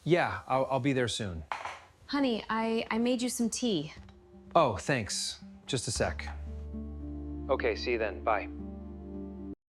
Yeah, I'll be there soon. Honey, I made you some tea. Oh, thanks. Just a sec. Okay, see you then. Bye.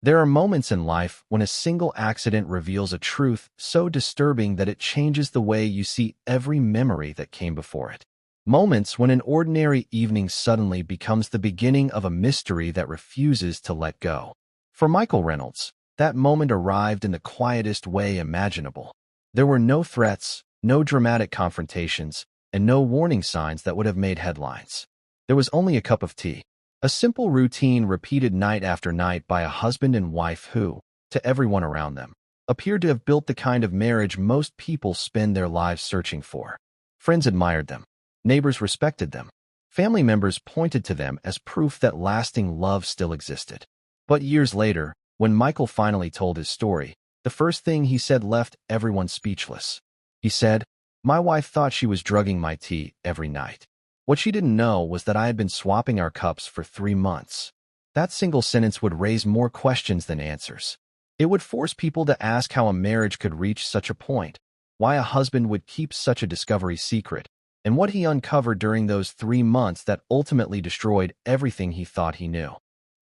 There are moments in life when a single accident reveals a truth so disturbing that it changes the way you see every memory that came before it. Moments when an ordinary evening suddenly becomes the beginning of a mystery that refuses to let go. For Michael Reynolds, that moment arrived in the quietest way imaginable. There were no threats, no dramatic confrontations, and no warning signs that would have made headlines. There was only a cup of tea. A simple routine repeated night after night by a husband and wife who, to everyone around them, appeared to have built the kind of marriage most people spend their lives searching for. Friends admired them. Neighbors respected them. Family members pointed to them as proof that lasting love still existed. But years later, when Michael finally told his story, the first thing he said left everyone speechless. He said, "My wife thought she was drugging my tea every night. What she didn't know was that I had been swapping our cups for 3 months." That single sentence would raise more questions than answers. It would force people to ask how a marriage could reach such a point, why a husband would keep such a discovery secret, and what he uncovered during those 3 months that ultimately destroyed everything he thought he knew.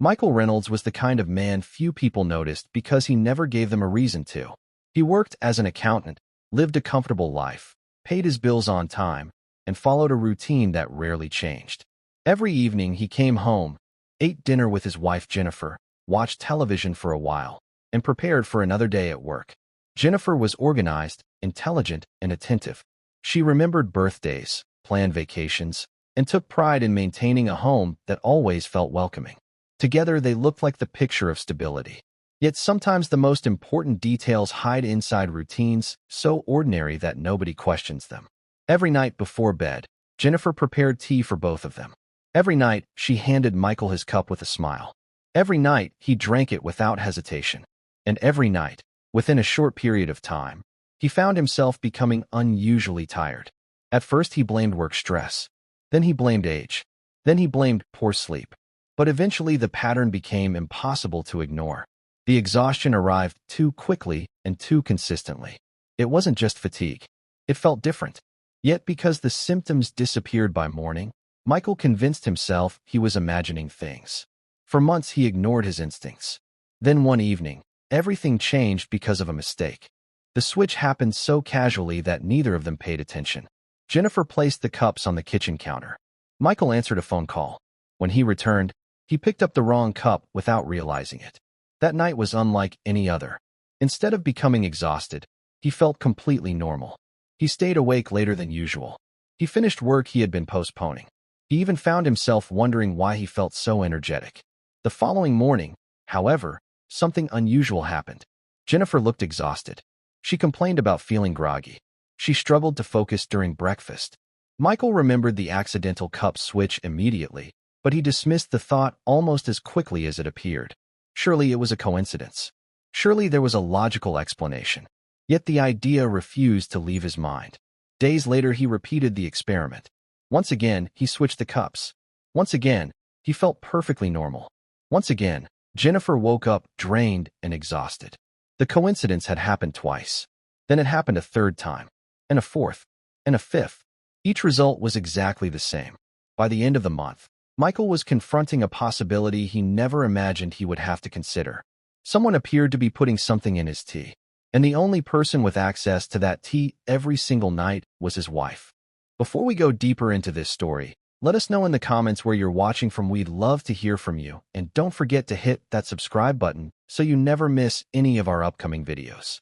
Michael Reynolds was the kind of man few people noticed because he never gave them a reason to. He worked as an accountant, lived a comfortable life, paid his bills on time, and followed a routine that rarely changed. Every evening he came home, ate dinner with his wife Jennifer, watched television for a while, and prepared for another day at work. Jennifer was organized, intelligent, and attentive. She remembered birthdays, planned vacations, and took pride in maintaining a home that always felt welcoming. Together they looked like the picture of stability. Yet sometimes the most important details hide inside routines so ordinary that nobody questions them. Every night before bed, Jennifer prepared tea for both of them. Every night, she handed Michael his cup with a smile. Every night, he drank it without hesitation. And every night, within a short period of time, he found himself becoming unusually tired. At first, he blamed work stress. Then he blamed age. Then he blamed poor sleep. But eventually, the pattern became impossible to ignore. The exhaustion arrived too quickly and too consistently. It wasn't just fatigue. It felt different. Yet because the symptoms disappeared by morning, Michael convinced himself he was imagining things. For months he ignored his instincts. Then one evening, everything changed because of a mistake. The switch happened so casually that neither of them paid attention. Jennifer placed the cups on the kitchen counter. Michael answered a phone call. When he returned, he picked up the wrong cup without realizing it. That night was unlike any other. Instead of becoming exhausted, he felt completely normal. He stayed awake later than usual. He finished work he had been postponing. He even found himself wondering why he felt so energetic. The following morning, however, something unusual happened. Jennifer looked exhausted. She complained about feeling groggy. She struggled to focus during breakfast. Michael remembered the accidental cup switch immediately, but he dismissed the thought almost as quickly as it appeared. Surely it was a coincidence. Surely there was a logical explanation. Yet the idea refused to leave his mind. Days later, he repeated the experiment. Once again, he switched the cups. Once again, he felt perfectly normal. Once again, Jennifer woke up drained and exhausted. The coincidence had happened twice. Then it happened a third time, and a fourth, and a fifth. Each result was exactly the same. By the end of the month, Michael was confronting a possibility he never imagined he would have to consider. Someone appeared to be putting something in his tea. And the only person with access to that tea every single night was his wife. Before we go deeper into this story, let us know in the comments where you're watching from. We'd love to hear from you. And don't forget to hit that subscribe button so you never miss any of our upcoming videos.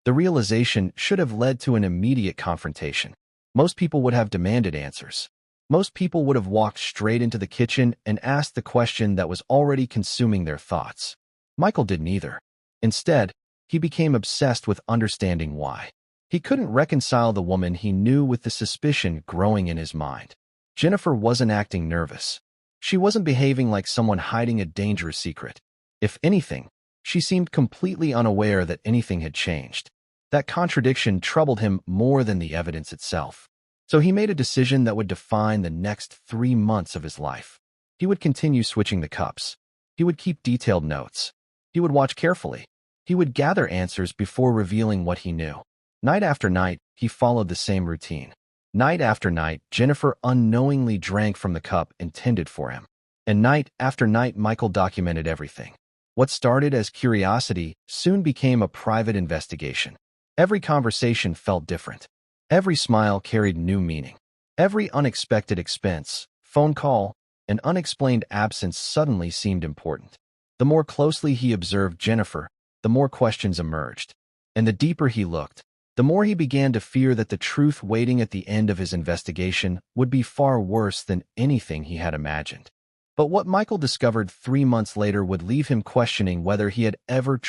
The realization should have led to an immediate confrontation. Most people would have demanded answers. Most people would have walked straight into the kitchen and asked the question that was already consuming their thoughts. Michael did neither. Instead, he became obsessed with understanding why. He couldn't reconcile the woman he knew with the suspicion growing in his mind. Jennifer wasn't acting nervous. She wasn't behaving like someone hiding a dangerous secret. If anything, she seemed completely unaware that anything had changed. That contradiction troubled him more than the evidence itself. So he made a decision that would define the next 3 months of his life. He would continue switching the cups. He would keep detailed notes. He would watch carefully. He would gather answers before revealing what he knew. Night after night, he followed the same routine. Night after night, Jennifer unknowingly drank from the cup intended for him. And night after night, Michael documented everything. What started as curiosity soon became a private investigation. Every conversation felt different. Every smile carried new meaning. Every unexpected expense, phone call, and unexplained absence suddenly seemed important. The more closely he observed Jennifer, the more questions emerged. And the deeper he looked, the more he began to fear that the truth waiting at the end of his investigation would be far worse than anything he had imagined. But what Michael discovered 3 months later would leave him questioning whether he had ever